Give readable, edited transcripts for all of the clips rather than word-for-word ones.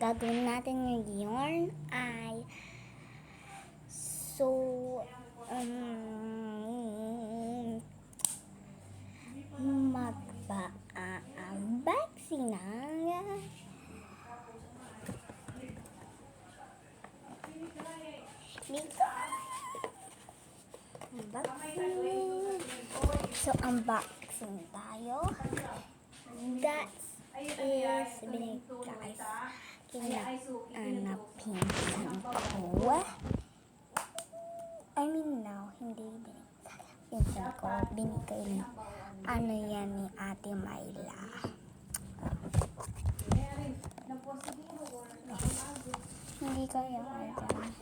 gagawin natin ngayon ay magpa-unboxing ng dito. Unboxing tayo. That is binigay na pinsan ko. Hindi pinsan ko. Binigay ni yan ni Ate Myla. Hindi kaya dyan.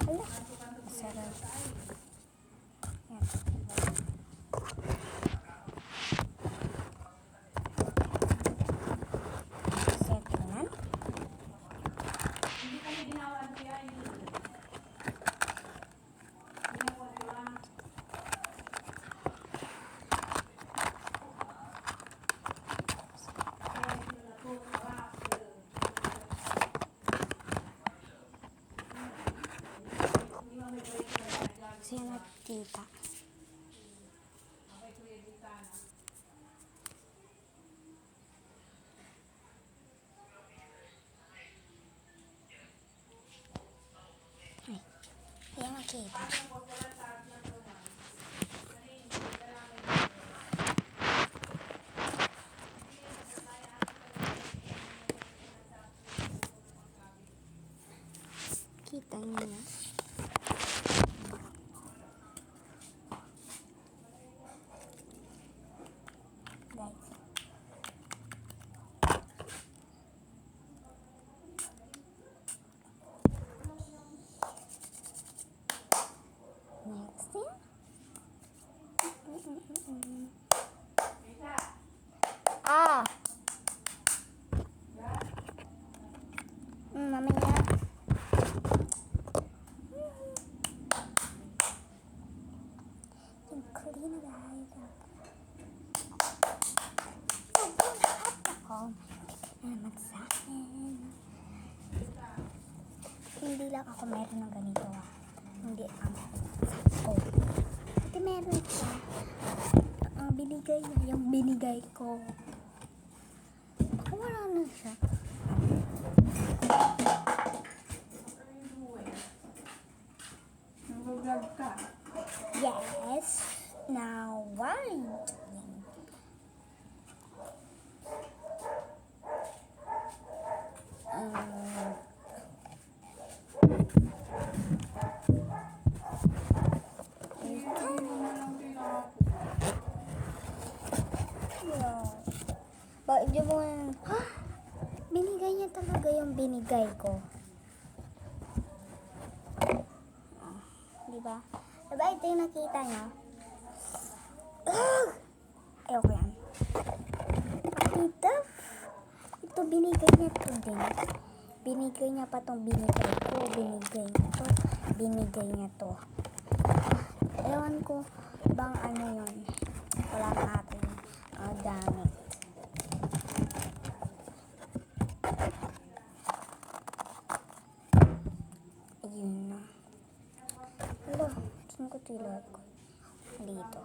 Hala, sarap. Yan. Settingan. Siya nakita. Ay, siya nakita. Kita niyo na. Guys. Next thing. Mamanya. Yung clean guys. Naman sa akin. Hindi lang ako meron ng ganito. Hindi ako. Ito meron siya. Ang binigay niya, yung binigay ko. Baka wala na siya. Nag-vlog ka? Yes. Now, why? Bakit mo binigay niya talaga yung binigay ko. Diba? Diba ito yung nakita niyo? Ayoko yan. Ito binigay niya to din. Binigay niya pa tong binigay ko. Binigay niya to. Binigay niya to. Ewan ko bang ano yun. Wala natin damit. Ayun na. Hala, saan ko tilay ko? Dito.